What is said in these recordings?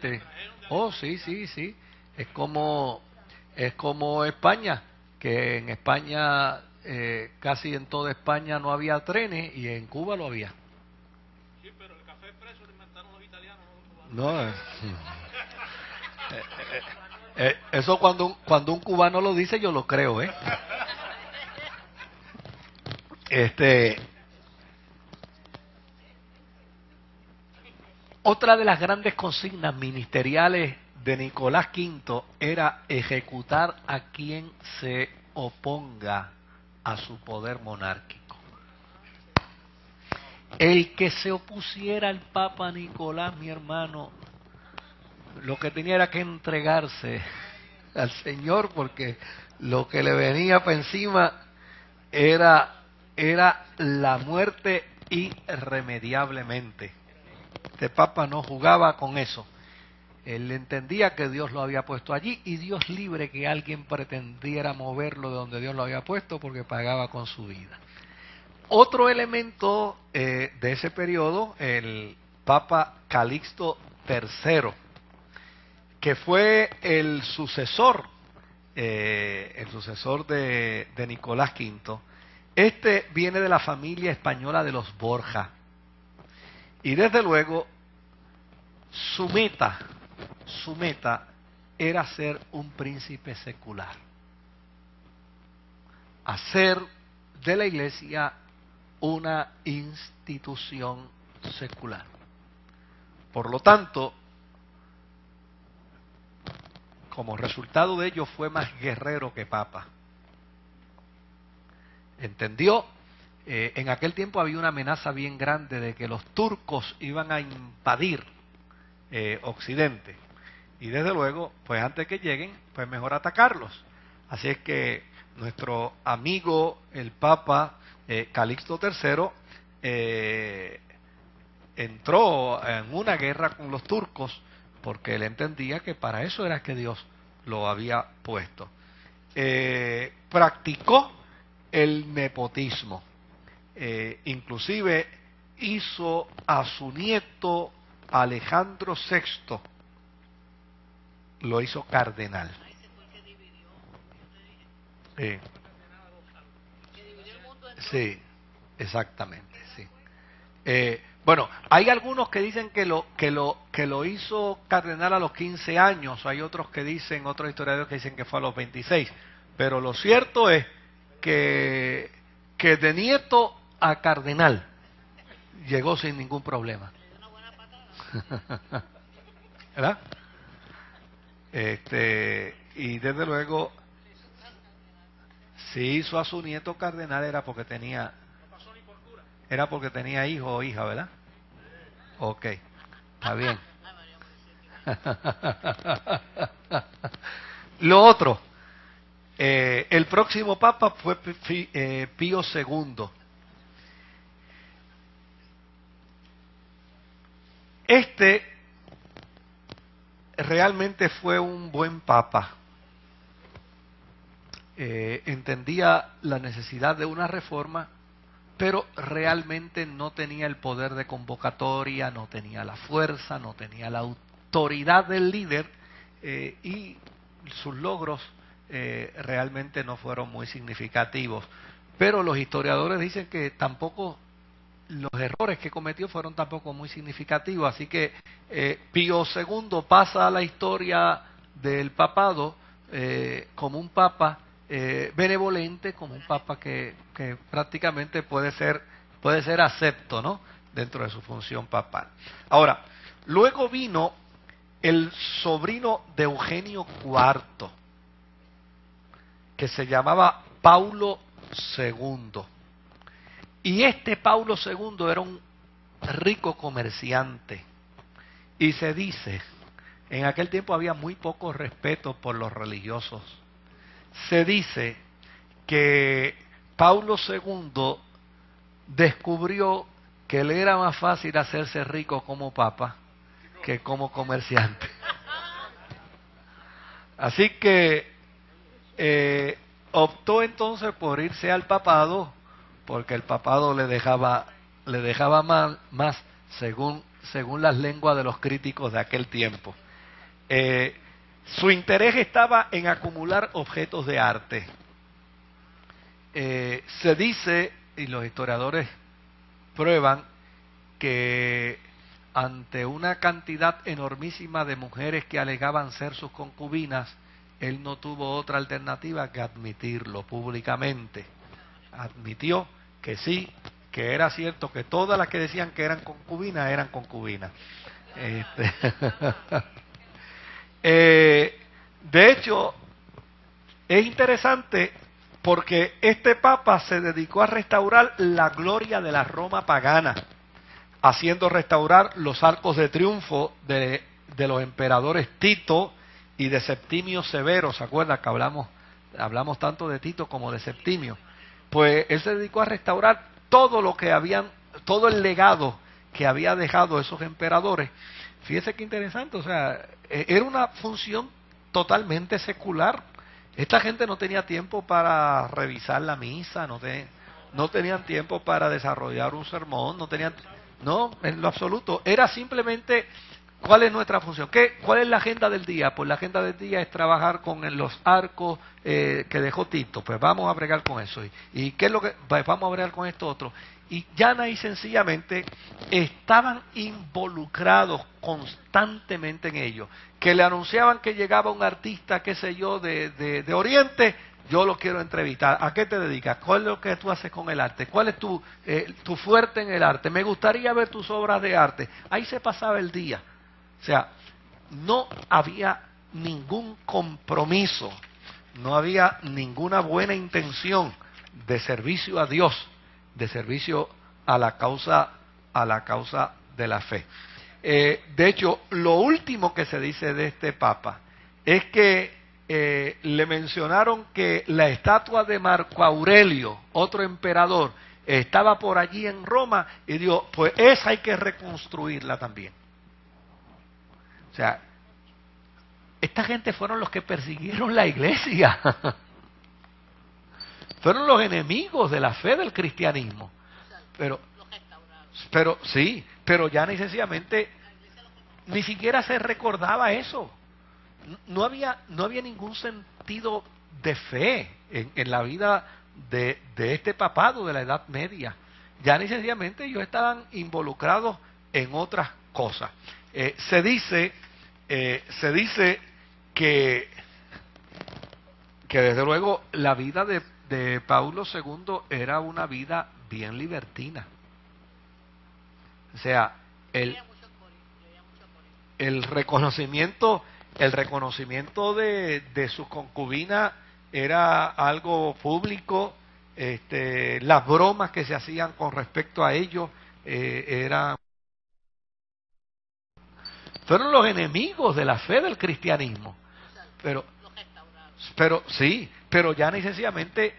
exactamente. Oh, sí, sí, sí. Es como España, que en España, casi en toda España no había trenes y en Cuba lo había. Sí, pero el café expreso lo inventaron los italianos, no los cubanos. No, eso cuando un cubano lo dice yo lo creo, ¿eh? Este, Otra de las grandes consignas ministeriales de Nicolás V era ejecutar a quien se oponga a su poder monárquico. El que se opusiera al Papa Nicolás, mi hermano, lo que tenía era que entregarse al Señor, porque lo que le venía para encima era la muerte irremediablemente. Este Papa no jugaba con eso. Él entendía que Dios lo había puesto allí y Dios libre que alguien pretendiera moverlo de donde Dios lo había puesto porque pagaba con su vida. Otro elemento de ese periodo, el Papa Calixto III, que fue el sucesor de Nicolás V. Este viene de la familia española de los Borja. Y desde luego, su meta era ser un príncipe secular. Hacer de la iglesia una institución secular. Por lo tanto, como resultado de ello fue más guerrero que papa. Entendió, en aquel tiempo había una amenaza bien grande de que los turcos iban a invadir Occidente. Y desde luego, pues antes que lleguen, pues mejor atacarlos. Así es que nuestro amigo, el Papa Calixto III, entró en una guerra con los turcos porque él entendía que para eso era que Dios lo había puesto. Practicó el nepotismo. Inclusive hizo a su nieto Alejandro VI, lo hizo cardenal. Sí, exactamente, sí. Bueno, hay algunos que dicen que lo hizo cardenal a los 15 años, hay otros que dicen, otros historiadores que dicen que fue a los 26, pero lo cierto es que de nieto a cardenal llegó sin ningún problema. ¿Verdad? Y desde luego, si hizo a su nieto cardenal era porque tenía hijo o hija, ¿verdad? Ok, está bien. Lo otro, el próximo papa fue Pío II. Este realmente fue un buen papa. Entendía la necesidad de una reforma, pero realmente no tenía el poder de convocatoria, no tenía la fuerza, no tenía la autoridad del líder, y sus logros realmente no fueron muy significativos. Pero los historiadores dicen que tampoco los errores que cometió fueron tampoco muy significativos, así que Pío II pasa a la historia del papado como un papa benevolente, como un papa que prácticamente puede ser acepto, ¿no?, dentro de su función papal. Ahora, luego vino el sobrino de Eugenio IV, que se llamaba Paulo II. Y este Paulo II era un rico comerciante. Y se dice, en aquel tiempo había muy poco respeto por los religiosos. Se dice que Paulo II descubrió que le era más fácil hacerse rico como papa que como comerciante. Así que optó entonces por irse al papado, porque el papado le dejaba más según las lenguas de los críticos de aquel tiempo. Su interés estaba en acumular objetos de arte. Se dice, y los historiadores prueban, que ante una cantidad enormísima de mujeres que alegaban ser sus concubinas, él no tuvo otra alternativa que admitirlo públicamente. Admitió que sí, que era cierto que todas las que decían que eran concubinas eran concubinas. De hecho, es interesante porque este papa se dedicó a restaurar la gloria de la Roma pagana, haciendo restaurar los arcos de triunfo de los emperadores Tito y de Septimio Severo. ¿Se acuerdan que hablamos tanto de Tito como de Septimio? Pues él se dedicó a restaurar todo lo que todo el legado que había dejado esos emperadores. Fíjese qué interesante, o sea, era una función totalmente secular. Esta gente no tenía tiempo para revisar la misa, no tenían tiempo para desarrollar un sermón, no, en lo absoluto. Era simplemente, ¿cuál es nuestra función? ¿Cuál es la agenda del día? Pues la agenda del día es trabajar con los arcos que dejó Tito. Pues vamos a bregar con eso. ¿Y qué es lo que? Pues vamos a bregar con esto otro. Y llana y sencillamente estaban involucrados constantemente en ello. Que le anunciaban que llegaba un artista, qué sé yo, de Oriente, yo lo quiero entrevistar. ¿A qué te dedicas? ¿Cuál es lo que tú haces con el arte? ¿Cuál es tu fuerte en el arte? Me gustaría ver tus obras de arte. Ahí se pasaba el día. O sea, no había ningún compromiso, no había ninguna buena intención de servicio a Dios, de servicio a la causa de la fe. De hecho, lo último que se dice de este papa es que le mencionaron que la estatua de Marco Aurelio, otro emperador, estaba por allí en Roma y dijo, pues esa hay que reconstruirla también. O sea, esta gente fueron los que persiguieron la iglesia. Fueron los enemigos de la fe del cristianismo. Pero sí, pero ya sencillamente ni siquiera se recordaba eso. No había ningún sentido de fe en la vida de este papado de la Edad Media. Ya sencillamente ellos estaban involucrados en otras cosas. Se dice que desde luego la vida de Paulo II era una vida bien libertina. O sea, el reconocimiento de sus concubinas era algo público. Las bromas que se hacían con respecto a ellos fueron los enemigos de la fe del cristianismo. Pero sí, pero ya sencillamente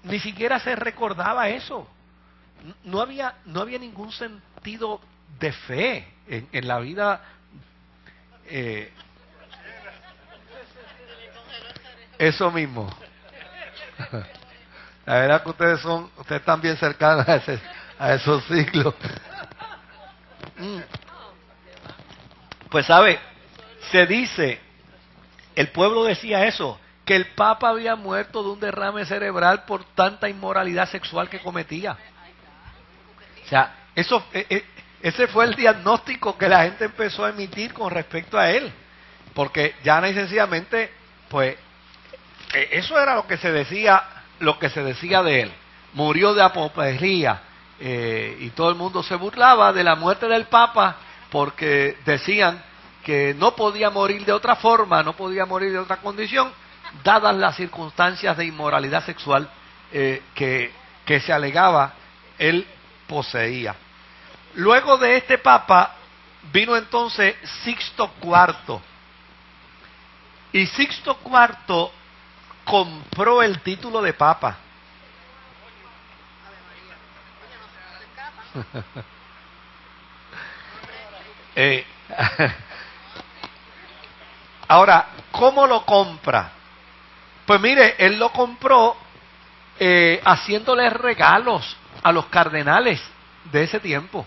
ni siquiera se recordaba eso. No había ningún sentido de fe en la vida. Eso mismo. La verdad que ustedes están bien cercanos a esos siglos. Pues sabe, se dice, el pueblo decía eso, que el Papa había muerto de un derrame cerebral por tanta inmoralidad sexual que cometía. O sea, ese fue el diagnóstico que la gente empezó a emitir con respecto a él. Porque ya sencillamente, pues, eso era lo que se decía de él. Murió de apoplejía, y todo el mundo se burlaba de la muerte del Papa porque decían que no podía morir de otra forma, no podía morir de otra condición, dadas las circunstancias de inmoralidad sexual que se alegaba él poseía. Luego de este papa vino entonces Sixto IV. Y Sixto IV compró el título de papa. Ahora, ¿cómo lo compra? Pues mire, él lo compró haciéndole regalos a los cardenales de ese tiempo.